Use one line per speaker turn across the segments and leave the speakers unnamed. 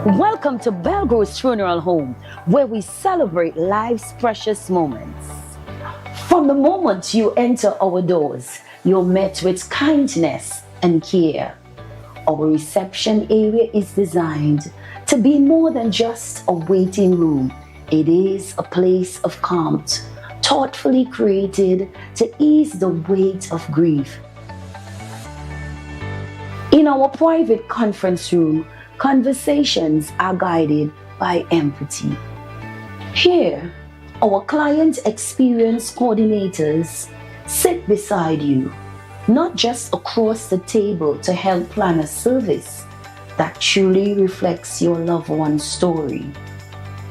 Welcome to Belgro's Funeral Home, where we celebrate life's precious moments. From the moment you enter our doors, you're met with kindness and care. Our reception area is designed to be more than just a waiting room. It is a place of calm, thoughtfully created to ease the weight of grief. In our private conference room, conversations are guided by empathy. Here, our client experience coordinators sit beside you, not just across the table to help plan a service that truly reflects your loved one's story.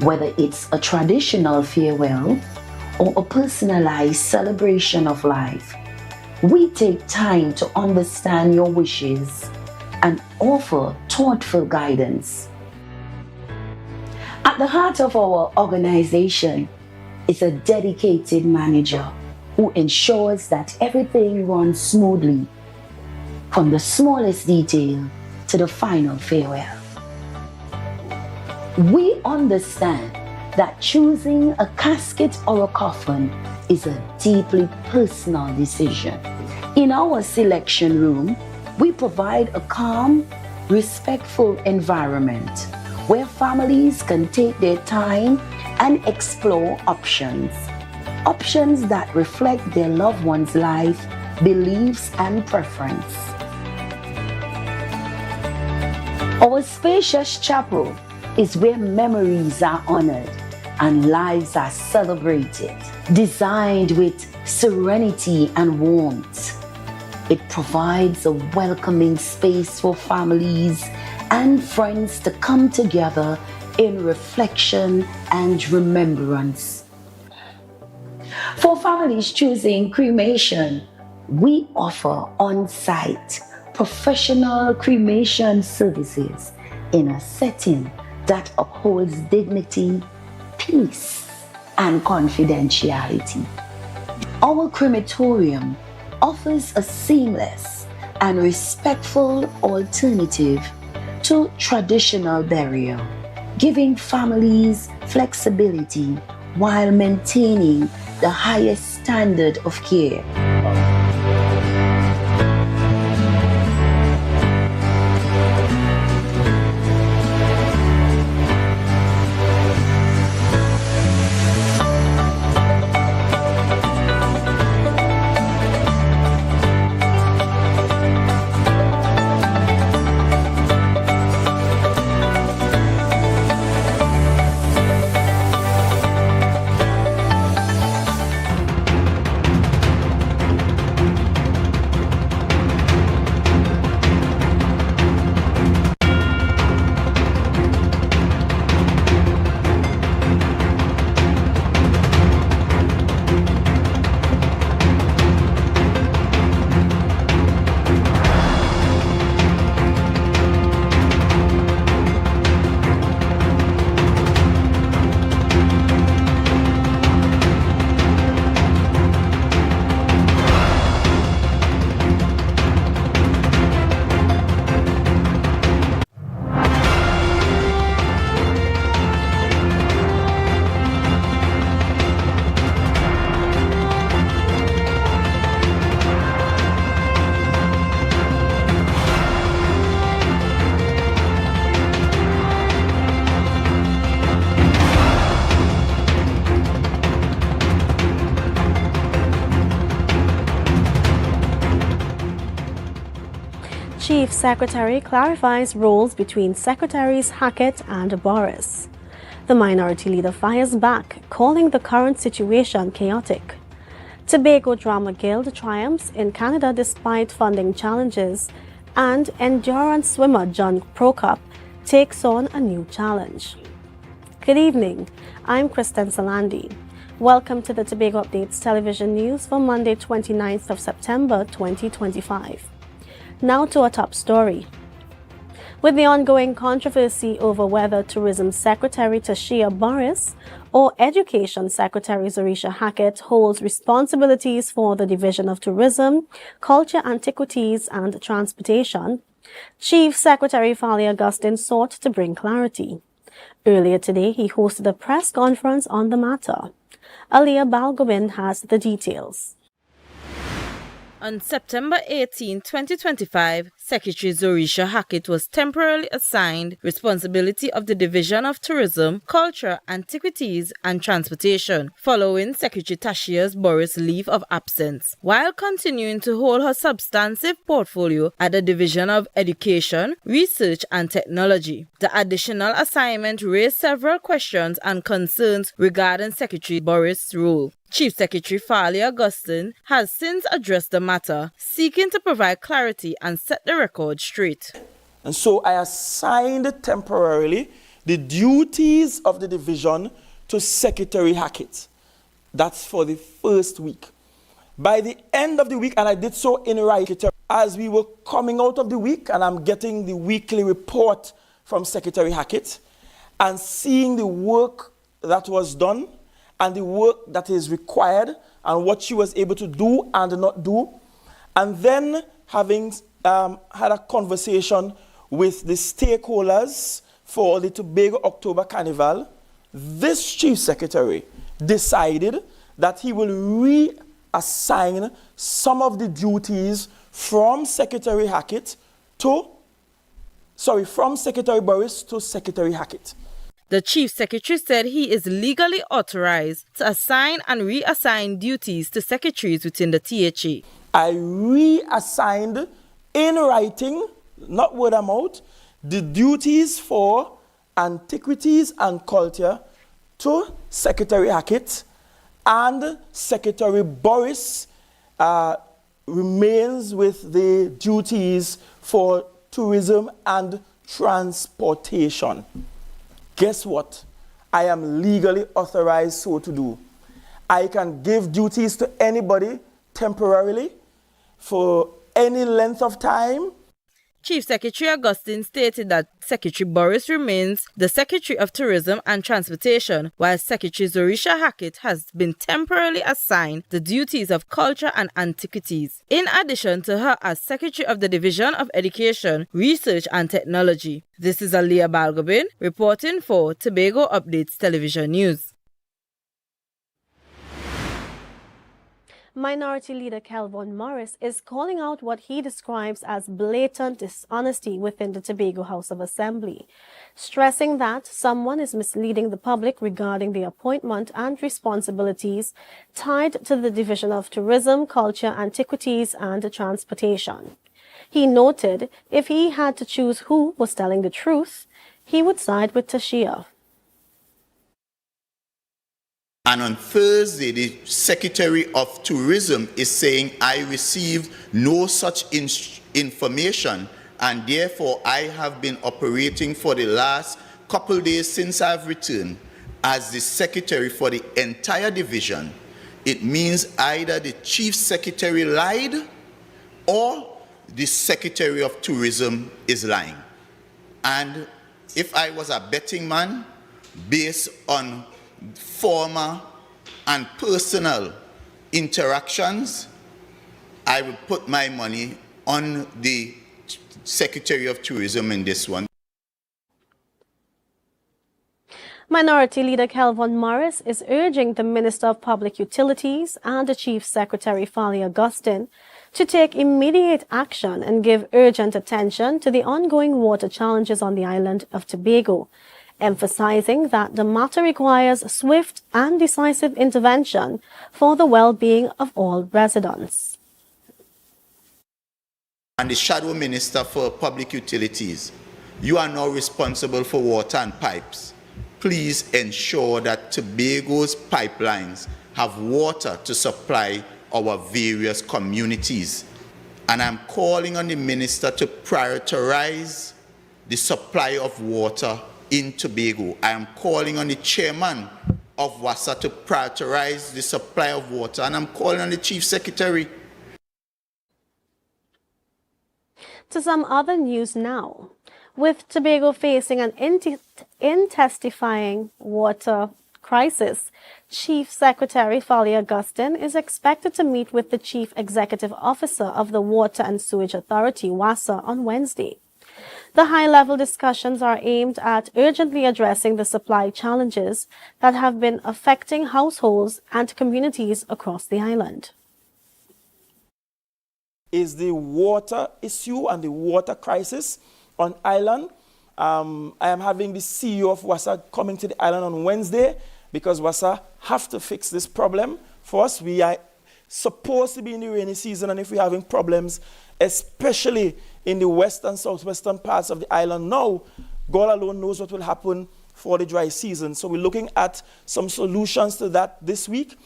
Whether it's a traditional farewell or a personalized celebration of life, we take time to understand your wishes and offer thoughtful guidance. At the heart of our organization is a dedicated manager who ensures that everything runs smoothly, from the smallest detail to the final farewell. We understand that choosing a casket or a coffin is a deeply personal decision. In our selection room, we provide a calm, respectful environment where families can take their time and explore options that reflect their loved one's life, beliefs, and preference. Our spacious chapel is where memories are honored and lives are celebrated. Designed with serenity and warmth, it provides a welcoming space for families and friends to come together in reflection and remembrance. For families choosing cremation, we offer on-site professional cremation services in a setting that upholds dignity, peace, and confidentiality. Our crematorium offers a seamless and respectful alternative to traditional burial, giving families flexibility while maintaining the highest standard of care.
Chief Secretary clarifies roles between Secretaries Hackett and Boris. The minority leader fires back, calling the current situation chaotic. Tobago Drama Guild triumphs in Canada despite funding challenges, and endurance swimmer John Prokop takes on a new challenge. Good evening, I'm Kristen Salandi. Welcome to the Tobago Updates television news for Monday 29th of September 2025. Now to our top story. With the ongoing controversy over whether Tourism Secretary Tashia Boris or Education Secretary Zorisha Hackett holds responsibilities for the Division of Tourism, Culture, Antiquities and Transportation, Chief Secretary Fali Augustine sought to bring clarity. Earlier today, he hosted a press conference on the matter. Alia Balgobin has the details.
On September 18, 2025, Secretary Zorisha Hackett was temporarily assigned responsibility of the Division of Tourism, Culture, Antiquities and Transportation, following Secretary Tashia Boris' leave of absence, while continuing to hold her substantive portfolio at the Division of Education, Research and Technology. The additional assignment raised several questions and concerns regarding Secretary Boris' role. Chief Secretary Fali Augustine has since addressed the matter, seeking to provide clarity and set the record straight.
And so I assigned temporarily the duties of the division to Secretary Hackett. That's for the first week. By the end of the week, and I did so in writing, as we were coming out of the week, and I'm getting the weekly report from Secretary Hackett, and seeing the work that was done, and the work that is required, and what she was able to do and not do. And then having had a conversation with the stakeholders for the Tobago October Carnival, this Chief Secretary decided that he will reassign some of the duties from Secretary Hackett from Secretary Boris to Secretary Hackett.
The Chief Secretary said he is legally authorized to assign and reassign duties to secretaries within the THA.
I reassigned in writing, not word of mouth, the duties for Antiquities and Culture to Secretary Hackett, and Secretary Boris remains with the duties for Tourism and Transportation. Guess what? I am legally authorized so to do. I can give duties to anybody temporarily for any length of time.
Chief Secretary Augustine stated that Secretary Boris remains the Secretary of Tourism and Transportation, while Secretary Zorisha Hackett has been temporarily assigned the duties of Culture and Antiquities, in addition to her as Secretary of the Division of Education, Research and Technology. This is Alia Balgobin reporting for Tobago Updates Television News.
Minority Leader Kelvin Morris is calling out what he describes as blatant dishonesty within the Tobago House of Assembly, stressing that someone is misleading the public regarding the appointment and responsibilities tied to the Division of Tourism, Culture, Antiquities and Transportation. He noted if he had to choose who was telling the truth, he would side with Tashia.
And on Thursday, the Secretary of Tourism is saying, I received no such information, and therefore I have been operating for the last couple days since I've returned as the Secretary for the entire division. It means either the Chief Secretary lied or the Secretary of Tourism is lying. And if I was a betting man, based on former and personal interactions, I would put my money on the Secretary of Tourism in this one.
Minority Leader Kelvin Morris is urging the Minister of Public Utilities and the Chief Secretary Fali Augustine to take immediate action and give urgent attention to the ongoing water challenges on the island of Tobago, emphasizing that the matter requires swift and decisive intervention for the well-being of all residents.
And the Shadow Minister for Public Utilities, you are now responsible for water and pipes. Please ensure that Tobago's pipelines have water to supply our various communities. And I'm calling on the Minister to prioritize the supply of water in Tobago. I am calling on the Chairman of WASA to prioritize the supply of water, and I'm calling on the Chief Secretary.
To some other news now. With Tobago facing an intensifying water crisis, Chief Secretary Fali Augustine is expected to meet with the Chief Executive Officer of the Water and Sewage Authority, WASA, on Wednesday. The high-level discussions are aimed at urgently addressing the supply challenges that have been affecting households and communities across the island.
Is the water issue and the water crisis on island. I am having the CEO of WASA coming to the island on Wednesday because WASA have to fix this problem for us. We are supposed to be in the rainy season, and if we're having problems, especially in the west and southwestern parts of the island now, God alone knows what will happen for the dry season. So we're looking at some solutions to that this week.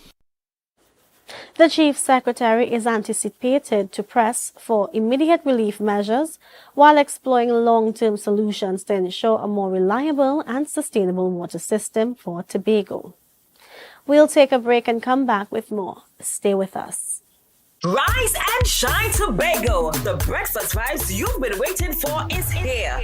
The Chief Secretary is anticipated to press for immediate relief measures while exploring long-term solutions to ensure a more reliable and sustainable water system for Tobago. We'll take a break and come back with more. Stay with us.
Rise and shine, Tobago. The breakfast vibes you've been waiting for is here.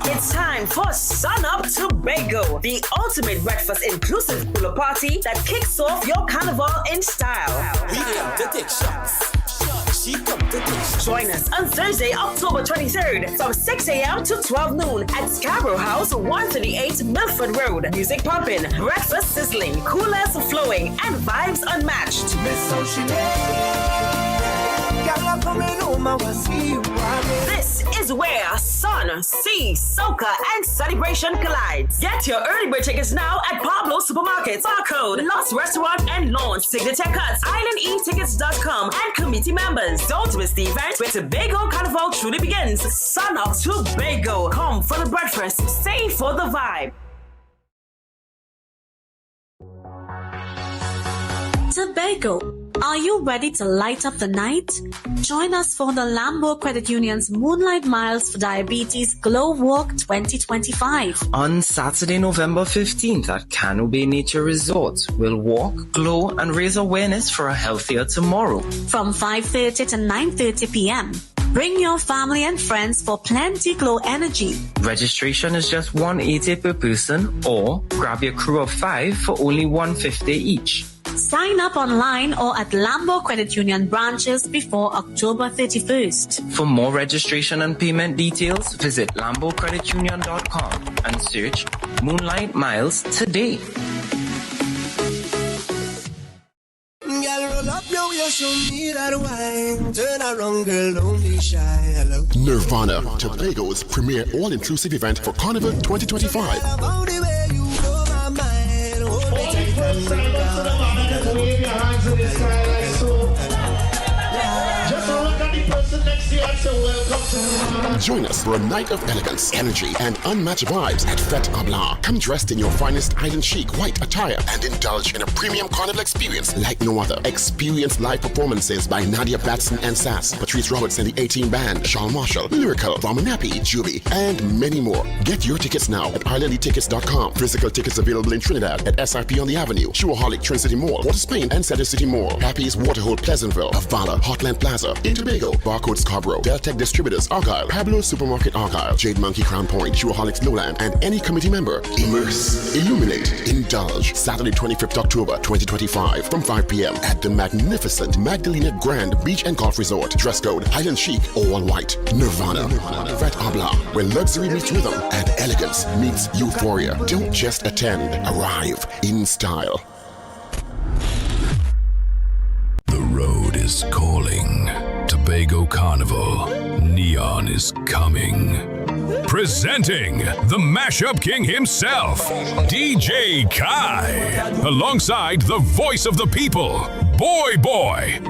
It's time for Sun Up Tobago, the ultimate breakfast inclusive pool party that kicks off your carnival in style.
We come to take shots. She come to take shots.
Join us on Thursday, October 23rd from 6 a.m. to 12 noon at Scarborough House, 138 Milford Road. Music pumping, breakfast sizzling, coolers flowing, and vibes unmatched. This is where sun, sea, soca, and celebration collides. Get your early bird tickets now at Pablo Supermarkets, Barcode, Lost Restaurant and Launch, Signature Cuts, IslandEtickets.com, and committee members. Don't miss the event where Tobago Carnival truly begins. Sun Up Tobago. Come for the breakfast, stay for the vibe.
Tobago, are you ready to light up the night? Join us for the Lambo Credit Union's Moonlight Miles for Diabetes Glow Walk 2025.
On Saturday, November 15th at Cano Bay Nature Resort, we'll walk, glow, and raise awareness for a healthier tomorrow.
From 5:30 to 9:30 p.m. Bring your family and friends for plenty glow energy.
Registration is just $180 per person, or grab your crew of 5 for only $150 each.
Sign up online or at Lambo Credit Union branches before October 31st.
For more registration and payment details, visit lambocreditunion.com and search Moonlight Miles today.
Nirvana, Tobago's premier all-inclusive event for Carnival 2025.
Wave your hands in the sky like so. Just look at the person next to you and say welcome to Nirvana.
Join us for a night of elegance, energy, and unmatched vibes at Fête AMPLIA. Come dressed in your finest island chic white attire and indulge in a premium carnival experience like no other. Experience live performances by Nadia Batson and Sass, Patrice Roberts and the 18 Band, Sean Marshall, Lyrical, Ramonapi, Juby, and many more. Get your tickets now at IslandEtickets.com. Physical tickets available in Trinidad at SRP on the Avenue, Shoaholic, Trin City Mall, Port of Spain, and Center City Mall. Happy's Waterhole, Pleasantville, Avala, Hotland Plaza, in Tobago, Barcode Scarborough, Deltec Distributors, Argyle, Pablo Supermarket Argyle, Jade Monkey Crown Point, Shoaholics Lowland, and any committee member. Immerse, illuminate, indulge. Saturday, 25th October 2025 from 5 p.m. at the magnificent Magdalena Grand Beach and Golf Resort. Dress code Island Chic, all white. Nirvana. Fête AMPLIA, where luxury meets rhythm and elegance meets euphoria. Don't just attend, arrive in style.
The road is calling. Tobago Carnival. Neon is coming. Presenting the Mashup King himself, DJ Kai, alongside the voice of the people, Boy Boy.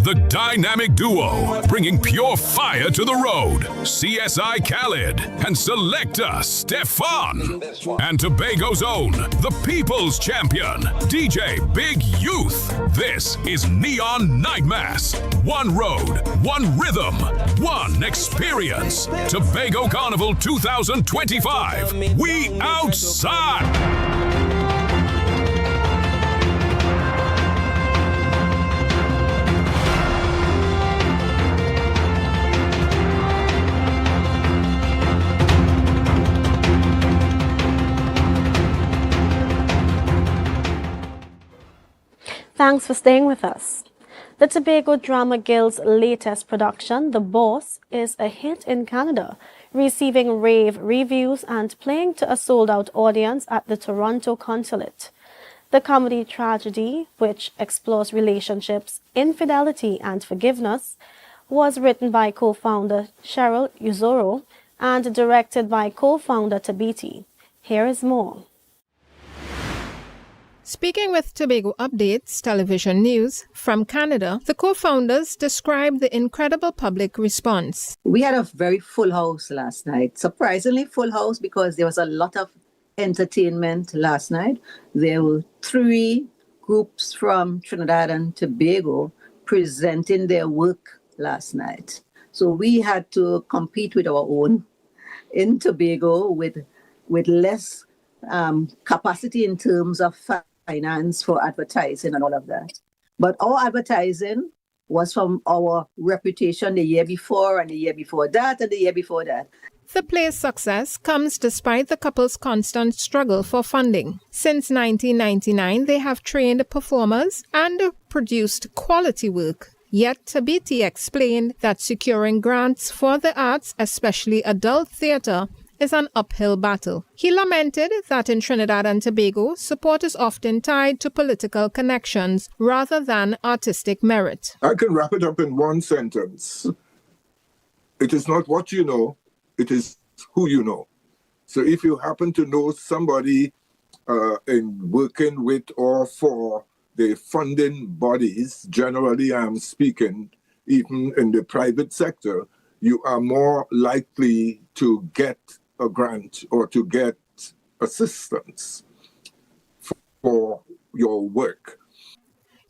The dynamic duo bringing pure fire to the road, CSI Khaled and Selecta Stefan. And Tobago's own, the people's champion, DJ Big Youth. This is Neon Night Mass. One road, one rhythm, one experience. Tobago Carnival 2025. We outside.
Thanks for staying with us. The Tobago Drama Guild's latest production, The Boss, is a hit in Canada, receiving rave reviews and playing to a sold-out audience at the Toronto Consulate. The comedy tragedy, which explores relationships, infidelity, and forgiveness, was written by co-founder Cheryl Uzoro and directed by co-founder Tabiti. Here is more.
Speaking with Tobago Updates television news from Canada, the co-founders described the incredible public response.
We had a very full house last night. Surprisingly full house because there was a lot of entertainment last night. There were 3 groups from Trinidad and Tobago presenting their work last night. So we had to compete with our own in Tobago with less capacity in terms of finance for advertising and all of that. But our advertising was from our reputation the year before and the year before that and the year before that.
The play's success comes despite the couple's constant struggle for funding. Since 1999, they have trained performers and produced quality work. Yet Tabiti explained that securing grants for the arts, especially adult theatre, is an uphill battle. He lamented that in Trinidad and Tobago, support is often tied to political connections rather than artistic merit.
I can wrap it up in one sentence. It is not what you know, it is who you know. So if you happen to know somebody in working with or for the funding bodies, generally I'm speaking, even in the private sector, you are more likely to get a grant or to get assistance for your work.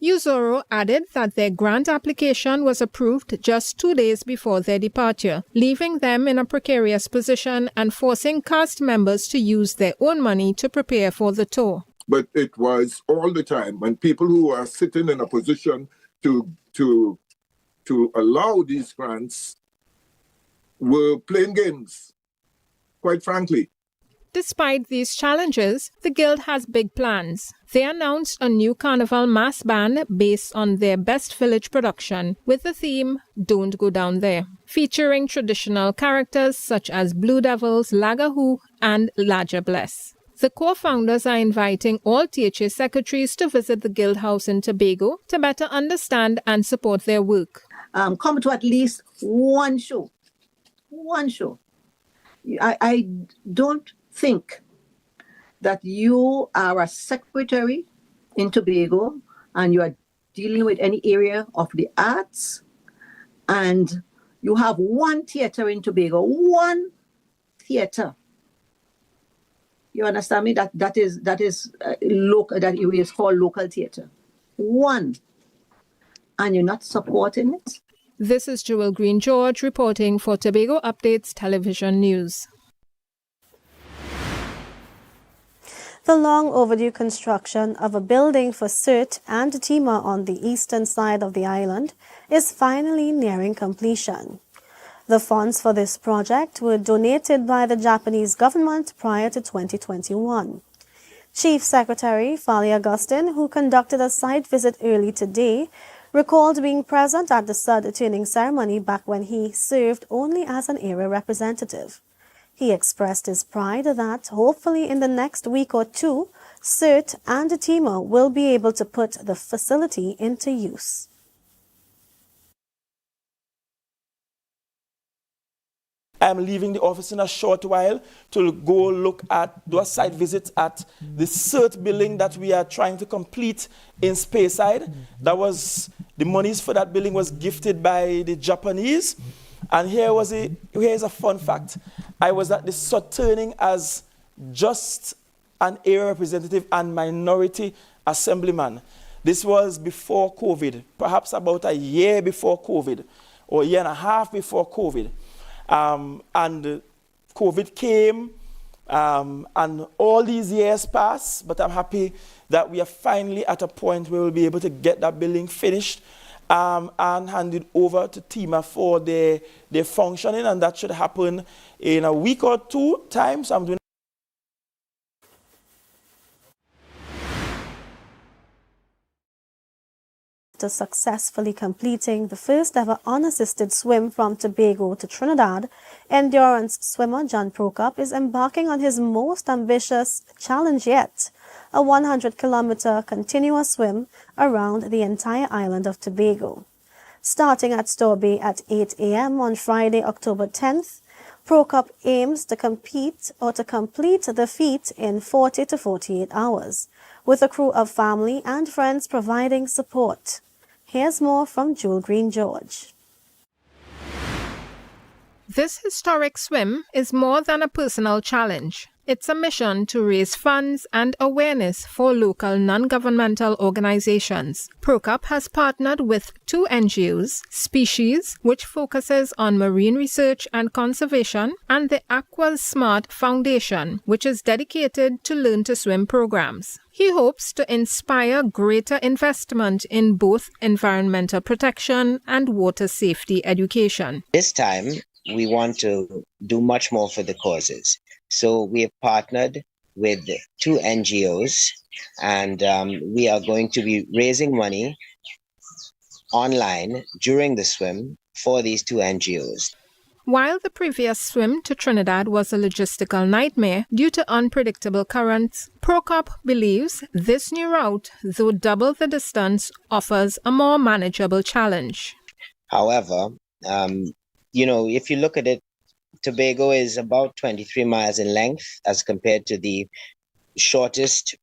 Uzoro added that their grant application was approved just 2 days before their departure, leaving them in a precarious position and forcing cast members to use their own money to prepare for the tour.
But it was all the time when people who are sitting in a position to allow these grants were playing games, quite frankly.
Despite these challenges, the Guild has big plans. They announced a new carnival mass band based on their Best Village production with the theme Don't Go Down There, featuring traditional characters such as Blue Devils, Lagahoo, and Laja Bless. The co-founders are inviting all THA secretaries to visit the Guild House in Tobago to better understand and support their work.
Come to at least one show. One show. I don't think that you are a secretary in Tobago and you are dealing with any area of the arts and you have one theater in Tobago, one theater. You understand me? That is local. That is called local theater. One, and you're not supporting it.
This is Joel Green George reporting for Tobago Updates Television News.
The long overdue construction of a building for Cert and Tema on the eastern side of the island is finally nearing completion. The funds for this project were donated by the Japanese government prior to 2021. Chief Secretary Fali Augustine, who conducted a site visit early today, recalled being present at the sod turning ceremony back when he served only as an area representative. He expressed his pride that hopefully in the next week or two, Cert and Tema will be able to put the facility into use.
I'm leaving the office in a short while to go do a site visit at the Cert building that we are trying to complete in Speyside. The monies for that building was gifted by the Japanese. And here's a fun fact. I was at the Cert turning as just an area representative and minority assemblyman. This was before COVID, perhaps about a year before COVID, or a year and a half before COVID. And COVID came, and all these years passed, but I'm happy that we are finally at a point where we'll be able to get that building finished and handed over to Tema for their functioning, and that should happen in a week or two time. So I'm doing
after successfully completing the first ever unassisted swim from Tobago to Trinidad, endurance swimmer John Prokop is embarking on his most ambitious challenge yet, a 100-kilometer continuous swim around the entire island of Tobago. Starting at Store Bay at 8 a.m. on Friday, October 10th, Prokop aims to complete the feat in 40 to 48 hours, with a crew of family and friends providing support. Here's more from Jewel Green George.
This historic swim is more than a personal challenge. It's a mission to raise funds and awareness for local non-governmental organizations. Prokop has partnered with 2 NGOs, Species, which focuses on marine research and conservation, and the Aqua Smart Foundation, which is dedicated to Learn to Swim programs. He hopes to inspire greater investment in both environmental protection and water safety education.
This time, we want to do much more for the causes. So we have partnered with 2 NGOs, and we are going to be raising money online during the swim for these 2 NGOs.
While the previous swim to Trinidad was a logistical nightmare due to unpredictable currents, Prokop believes this new route, though double the distance, offers a more manageable challenge.
However, if you look at it, Tobago is about 23 miles in length as compared to the shortest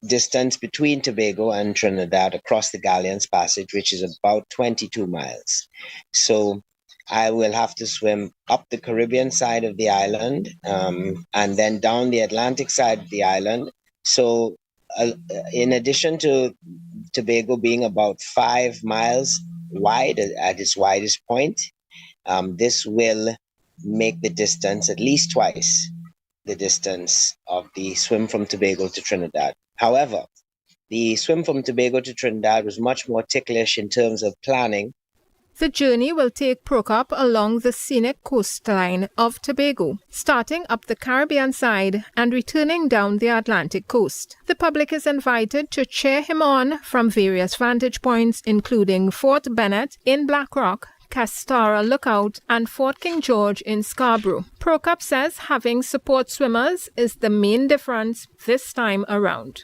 distance between Tobago and Trinidad across the Galleons Passage, which is about 22 miles. So I will have to swim up the Caribbean side of the island and then down the Atlantic side of the island. So in addition to Tobago being about 5 miles wide at its widest point, this will make the distance at least twice the distance of the swim from Tobago to Trinidad. However, the swim from Tobago to Trinidad was much more ticklish in terms of planning.
The journey will take Prokop along the scenic coastline of Tobago, starting up the Caribbean side and returning down the Atlantic coast. The public is invited to cheer him on from various vantage points, including Fort Bennett in Black Rock, Castara Lookout, and Fort King George in Scarborough. Prokop says having support swimmers is the main difference this time around.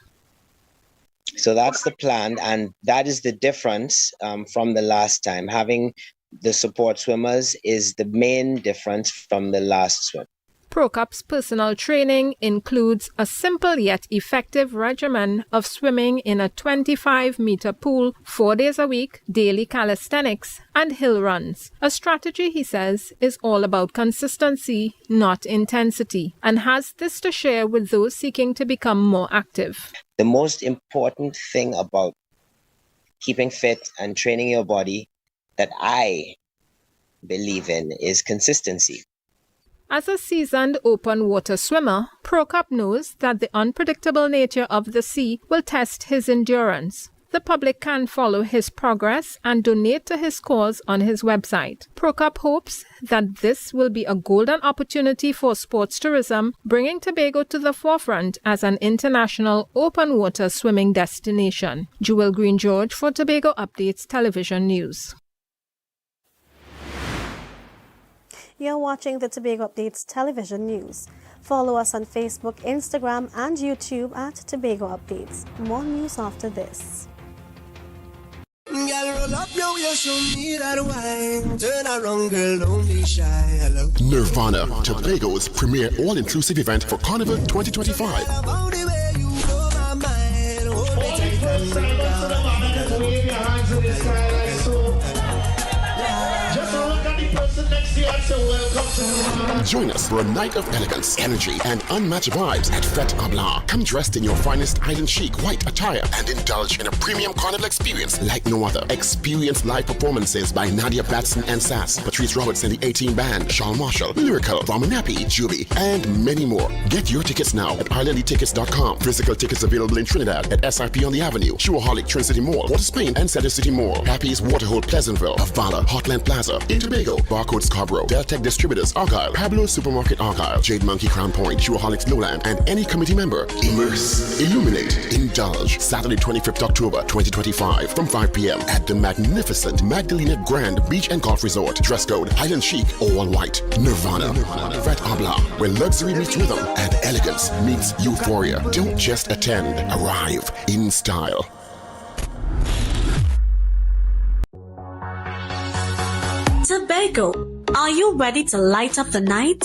So that's the plan, and that is the difference from the last time. Having the support swimmers is the main difference from the last swim.
Prokop's personal training includes a simple yet effective regimen of swimming in a 25-meter pool 4 days a week, daily calisthenics, and hill runs. A strategy, he says, is all about consistency, not intensity, and has this to share with those seeking to become more active.
The most important thing about keeping fit and training your body that I believe in is consistency.
As a seasoned open water swimmer, Prokop knows that the unpredictable nature of the sea will test his endurance. The public can follow his progress and donate to his cause on his website. Prokop hopes that this will be a golden opportunity for sports tourism, bringing Tobago to the forefront as an international open water swimming destination. Jewel Green George for Tobago Updates Television News.
You're watching the Tobago Updates Television News. Follow us on Facebook, Instagram, and YouTube at Tobago Updates. More news after this.
Nirvana, Tobago's premier all-inclusive event for Carnival 2025. Join us for a night of elegance, energy, and unmatched vibes at Fête à Blanc. Come dressed in your finest island chic white attire and indulge in a premium carnival experience like no other. Experience live performances by Nadia Batson and Sass, Patrice Roberts and the 18 Band, Shawn Marshall, Lyrical, Ramonapi, Juby, and many more. Get your tickets now at islandetickets.com. Physical tickets available in Trinidad at SIP on the Avenue, Shuraholic, Trin City Mall, Port of Spain, and Center City Mall. Happy's, Waterhole, Pleasantville, Avala, Hotland Plaza, in Tobago, Barcode Scarborough, Deltec Distributors Argyle, Pablo Supermarket Argyle, Jade Monkey Crown Point, Jewaholics Lowland, and any committee member. Immerse, illuminate, indulge. Saturday 25th October 2025 from 5 p.m. at the magnificent Magdalena Grand Beach and Golf Resort. Dress code Highland Chic, all white. Nirvana, Fret Abla, where luxury meets rhythm and elegance meets euphoria. Don't just attend, arrive in style.
Tobago, are you ready to light up the night?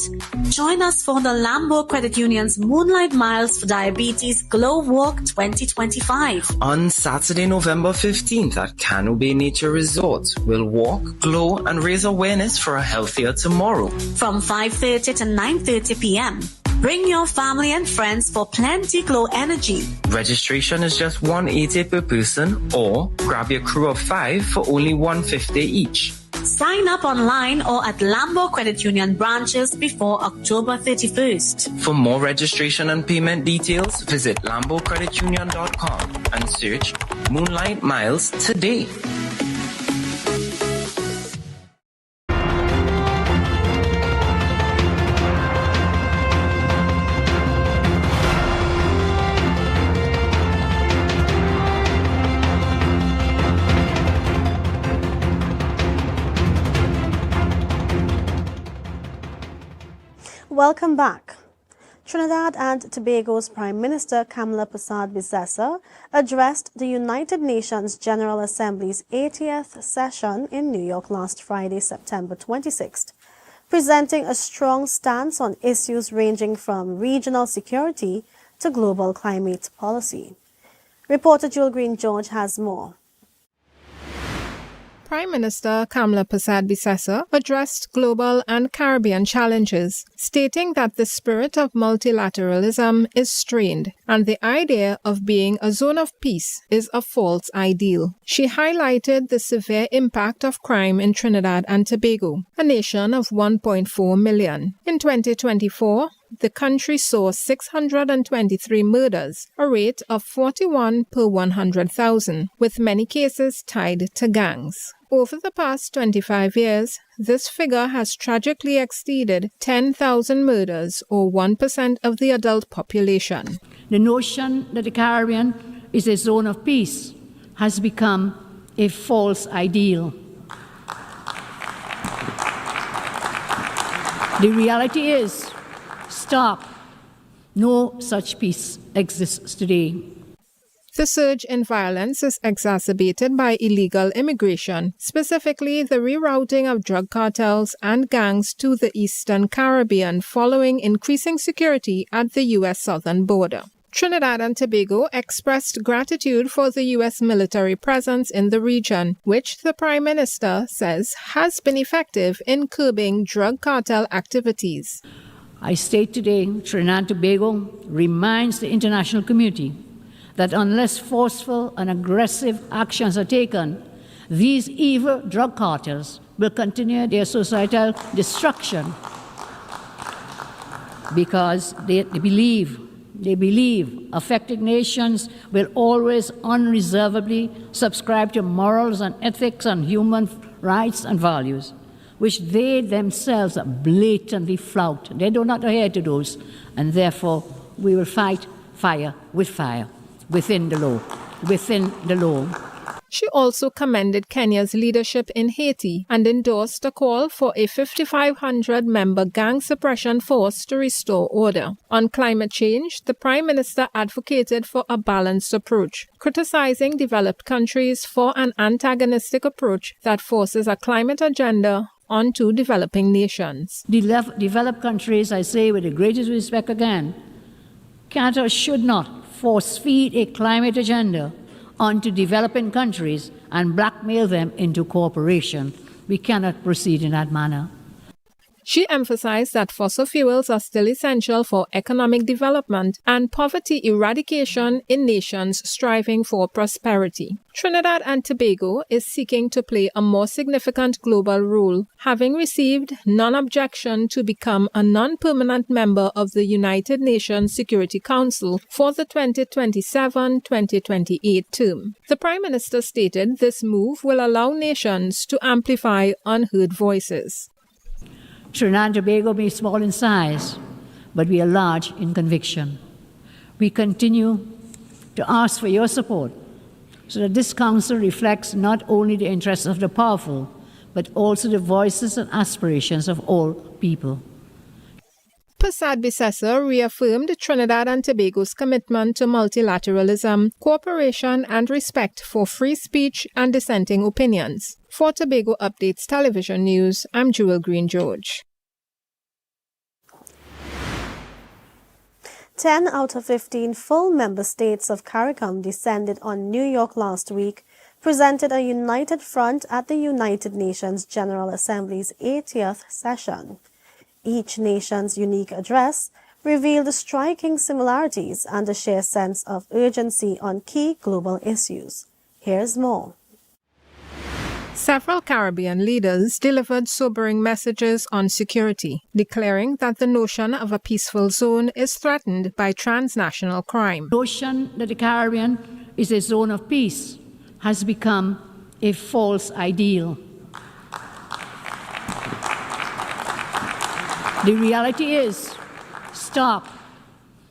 Join us for the Lambo Credit Union's Moonlight Miles for Diabetes Glow Walk 2025.
On Saturday, November 15th at Cano Bay Nature Resort, we'll walk, glow, and raise awareness for a healthier tomorrow.
From 5:30 to 9:30 p.m. Bring your family and friends for plenty glow energy.
Registration is just $180 per person, or grab your crew of 5 for only $150 each.
Sign up online or at Lambo Credit Union branches before October 31st.
For more registration and payment details, visit lambocreditunion.com and search Moonlight Miles today.
Welcome back. Trinidad and Tobago's Prime Minister Kamala Persad-Bissessar addressed the United Nations General Assembly's 80th session in New York last Friday, September 26th, presenting a strong stance on issues ranging from regional security to global climate policy. Reporter Jewel Green-George has more.
Prime Minister Kamala Persad-Bissessar addressed global and Caribbean challenges, stating that the spirit of multilateralism is strained and the idea of being a zone of peace is a false ideal. She highlighted the severe impact of crime in Trinidad and Tobago, a nation of 1.4 million. In 2024, the country saw 623 murders, a rate of 41 per 100,000, with many cases tied to gangs. Over the past 25 years, this figure has tragically exceeded 10,000 murders, or 1% of the adult population.
The notion that the Caribbean is a zone of peace has become a false ideal. The reality is, stop. No such peace exists today.
The surge in violence is exacerbated by illegal immigration, specifically the rerouting of drug cartels and gangs to the Eastern Caribbean following increasing security at the U.S. southern border. Trinidad and Tobago expressed gratitude for the U.S. military presence in the region, which the Prime Minister says has been effective in curbing drug cartel activities.
I state today, Trinidad and Tobago reminds the international community that unless forceful and aggressive actions are taken, these evil drug cartels will continue their societal destruction because they believe affected nations will always unreservedly subscribe to morals and ethics and human rights and values, which they themselves blatantly flout. They do not adhere to those, and therefore we will fight fire with fire. Within the law.
She also commended Kenya's leadership in Haiti and endorsed a call for a 5,500-member gang suppression force to restore order. On climate change, the Prime Minister advocated for a balanced approach, criticizing developed countries for an antagonistic approach that forces a climate agenda onto developing nations.
Developed countries, I say with the greatest respect again, can't or should not force-feed a climate agenda onto developing countries and blackmail them into cooperation. We cannot proceed in that manner.
She emphasized that fossil fuels are still essential for economic development and poverty eradication in nations striving for prosperity. Trinidad and Tobago is seeking to play a more significant global role, having received non-objection to become a non-permanent member of the United Nations Security Council for the 2027-2028 term. The Prime Minister stated this move will allow nations to amplify unheard voices.
Trinidad and Tobago may be small in size, but we are large in conviction. We continue to ask for your support so that this Council reflects not only the interests of the powerful, but also the voices and aspirations of all people.
Prasad Bissessar reaffirmed Trinidad and Tobago's commitment to multilateralism, cooperation, and respect for free speech and dissenting opinions. For Tobago Updates Television News, I'm Jewel Green George.
10 out of 15 full member states of Caricom descended on New York last week, presented a united front at the United Nations General Assembly's 80th session. Each nation's unique address revealed striking similarities and a shared sense of urgency on key global issues. Here's more.
Several Caribbean leaders delivered sobering messages on security, declaring that the notion of a peaceful zone is threatened by transnational crime.
The notion that the Caribbean is a zone of peace has become a false ideal. The reality is, stop.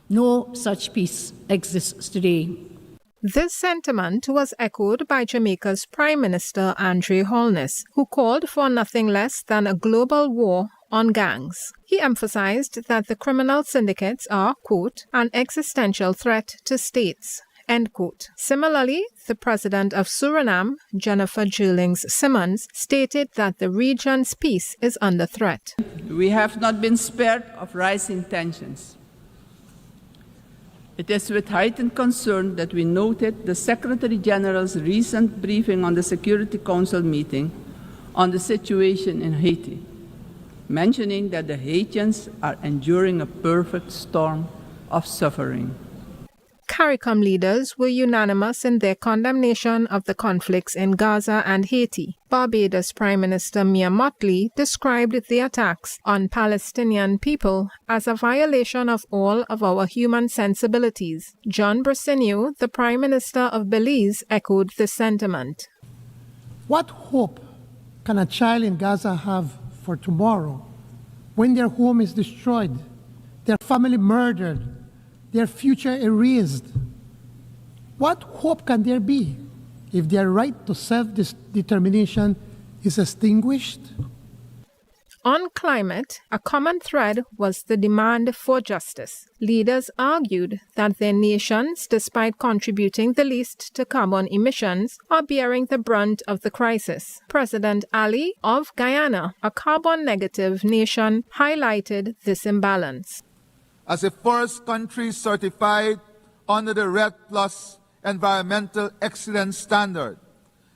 No such peace exists today.
This sentiment was echoed by Jamaica's Prime Minister Andre Holness, who called for nothing less than a global war on gangs. He emphasized that the criminal syndicates are, quote, an existential threat to states, end quote. Similarly, the president of Suriname, Jennifer Jerlings Simmons, stated that the region's peace is under threat.
We have not been spared of rising tensions. It is with heightened concern that we noted the Secretary General's recent briefing on the Security Council meeting on the situation in Haiti, mentioning that the Haitians are enduring a perfect storm of suffering.
Caricom leaders were unanimous in their condemnation of the conflicts in Gaza and Haiti. Barbados Prime Minister Mia Mottley described the attacks on Palestinian people as a violation of all of our human sensibilities. John Briceño, the Prime Minister of Belize, echoed the sentiment.
What hope can a child in Gaza have for tomorrow when their home is destroyed, their family murdered, their future erased? What hope can there be if their right to self-determination is extinguished?
On climate, a common thread was the demand for justice. Leaders argued that their nations, despite contributing the least to carbon emissions, are bearing the brunt of the crisis. President Ali of Guyana, a carbon-negative nation, highlighted this imbalance.
As a first country certified under the RED Plus Environmental Excellence Standard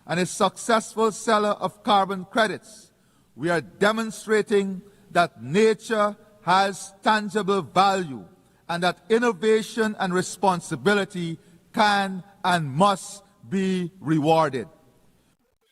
and a successful seller of carbon credits, we are demonstrating that nature has tangible value and that innovation and responsibility can and must be rewarded.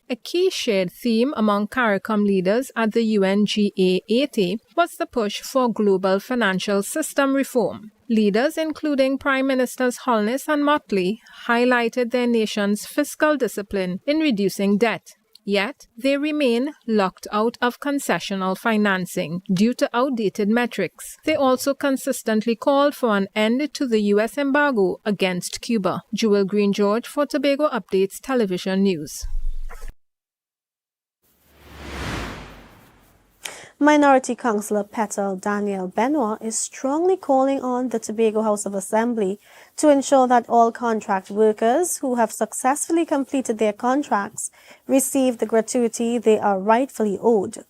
A key shared theme among CARICOM leaders at the UNGA 80 was the push for global financial system reform. Leaders, including Prime Ministers Holness and Mottley, highlighted their nation's fiscal discipline in reducing debt. Yet, they remain locked out of concessional financing due to outdated metrics. They also consistently called for an end to the U.S. embargo against Cuba. Jewel Green George for Tobago Updates Television News.
Minority Councillor Petal Daniel Benoit is strongly calling on the Tobago House of Assembly to ensure that all contract workers who have successfully completed their contracts receive the gratuity they are rightfully owed.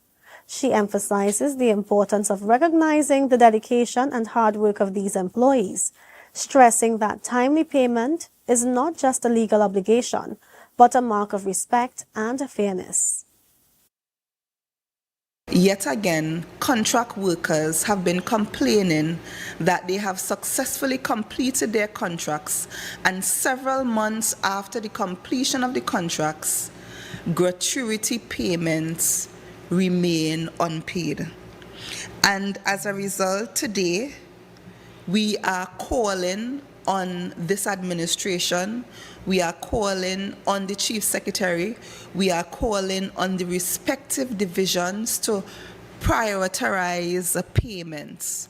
She emphasizes the importance of recognizing the dedication and hard work of these employees, stressing that timely payment is not just a legal obligation, but a mark of respect and fairness.
Yet again, contract workers have been complaining that they have successfully completed their contracts, and several months after the completion of the contracts, gratuity payments remain unpaid. And as a result, today, we are calling on this administration, we are calling on the Chief Secretary, we are calling on the respective divisions to prioritize payments.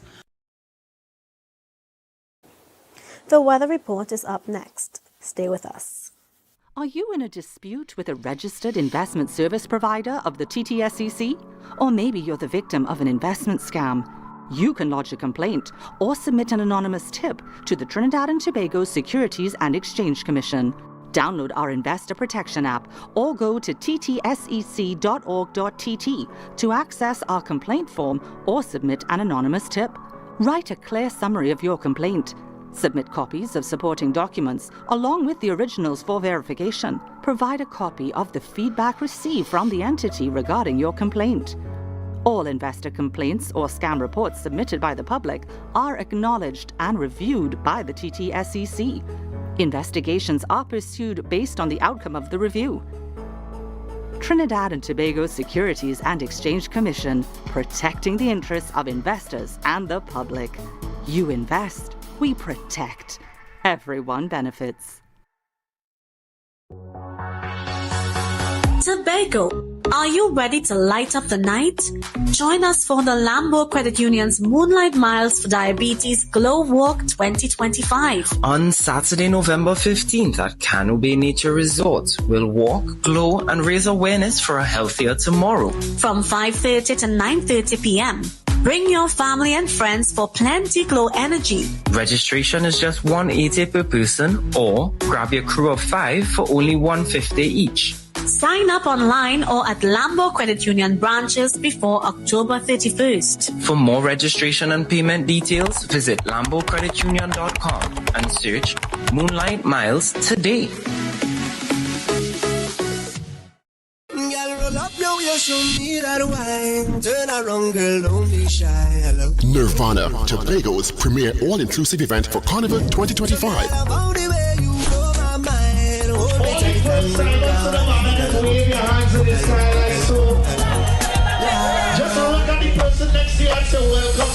The weather report is up next. Stay with us.
Are you in a dispute with a registered investment service provider of the TTSC? Or maybe you're the victim of an investment scam? You can lodge a complaint or submit an anonymous tip to the Trinidad and Tobago Securities and Exchange Commission. Download our Investor Protection app or go to ttsec.org.tt to access our complaint form or submit an anonymous tip. Write a clear summary of your complaint. Submit copies of supporting documents along with the originals for verification. Provide a copy of the feedback received from the entity regarding your complaint. All investor complaints or scam reports submitted by the public are acknowledged and reviewed by the TTSC. Investigations are pursued based on the outcome of the review. Trinidad and Tobago Securities and Exchange Commission, protecting the interests of investors and the public. You invest, we protect. Everyone benefits.
Tobago, are you ready to light up the night? Join us for the Lambo Credit Union's Moonlight Miles for Diabetes Glow Walk 2025.
On Saturday, November 15th at Cano Bay Nature Resort, we'll walk, glow, and raise awareness for a healthier tomorrow.
From 5:30 to 9:30 p.m. Bring your family and friends for plenty glow energy.
Registration is just $180 per person, or grab your crew of 5 for only $150 each.
Sign up online or at Lambo Credit Union branches before October 31st.
For more registration and payment details, visit lambocreditunion.com and search Moonlight Miles today.
Nirvana, Tobago's premier all-inclusive event for Carnival 2025.
Wave your hands in the sky like so. Just look at the person next to you and say welcome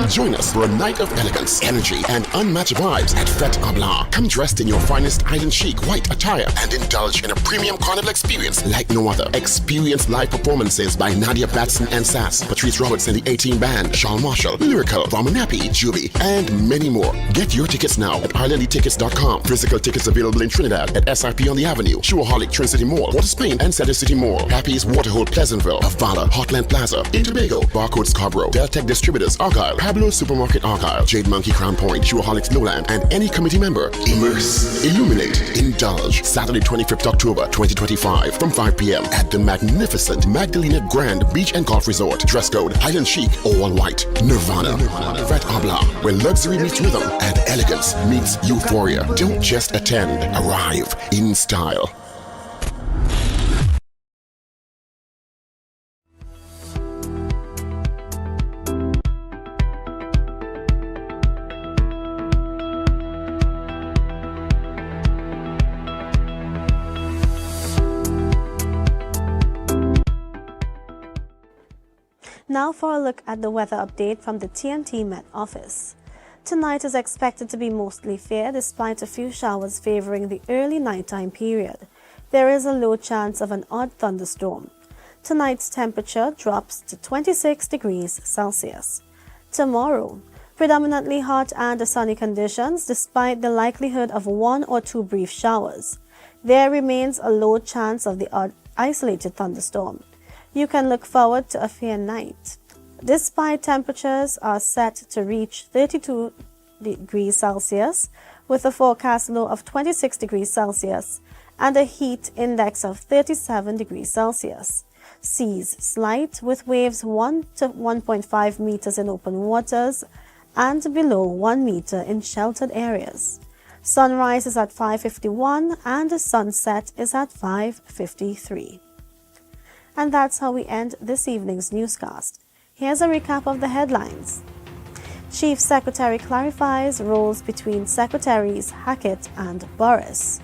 to
Join us for a night of elegance, energy, and unmatched vibes at Fête à Blanc. Come dressed in your finest island chic white attire and indulge in a premium carnival experience like no other. Experience live performances by Nadia Batson and Sass, Patrice Roberts and the 18 Band, Sean Marshall, Lyrical, Vamanapi, Juby, and many more. Get your tickets now at islandtickets.com. Physical tickets available in Trinidad at SIP on the Avenue, Shoaholic, Trin City Mall, Port of Spain, and Center City Mall. Happy's Waterhole, Pleasantville, Avala, Hotland Plaza, in Tobago, Barcode Scarborough, Deltec Distributors, Argyle, Pablo Supermarket Argyle, Jade Monkey Crown Point, Shoaholics Lowland, and any committee member. Immerse, illuminate, indulge. Saturday 25th October 2025 from 5 p.m. at the magnificent Magdalena Grand Beach and Golf Resort. Dress code Island Chic, all white. Nirvana. Fête à Blanc, where luxury meets rhythm and elegance meets euphoria. Don't just attend, arrive in style.
Now for a look at the weather update from the TNT Met Office. Tonight is expected to be mostly fair despite a few showers favoring the early nighttime period. There is a low chance of an odd thunderstorm. Tonight's temperature drops to 26 degrees Celsius. Tomorrow, predominantly hot and sunny conditions despite the likelihood of 1 or 2 brief showers. There remains a low chance of the odd isolated thunderstorm. You can look forward to a fair night. Despite temperatures are set to reach 32 degrees Celsius with a forecast low of 26 degrees Celsius and a heat index of 37 degrees Celsius. Seas slight with waves 1 to 1.5 meters in open waters and below 1 meter in sheltered areas. Sunrise is at 5:51 and the sunset is at 5:53. And that's how we end this evening's newscast. Here's a recap of the headlines. Chief Secretary clarifies roles between Secretaries Hackett and Boris.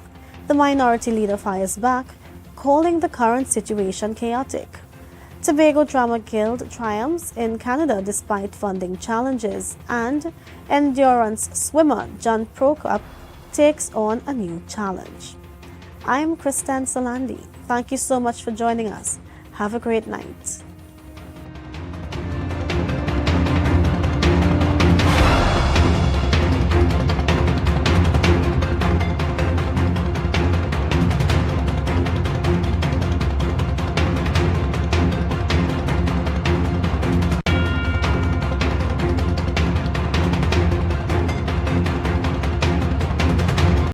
The Minority Leader fires back, calling the current situation chaotic. Tobago Drama Guild triumphs in Canada despite funding challenges. And endurance swimmer John Prokop takes on a new challenge. I'm Kristen Solandi. Thank you so much for joining us. Have a great night.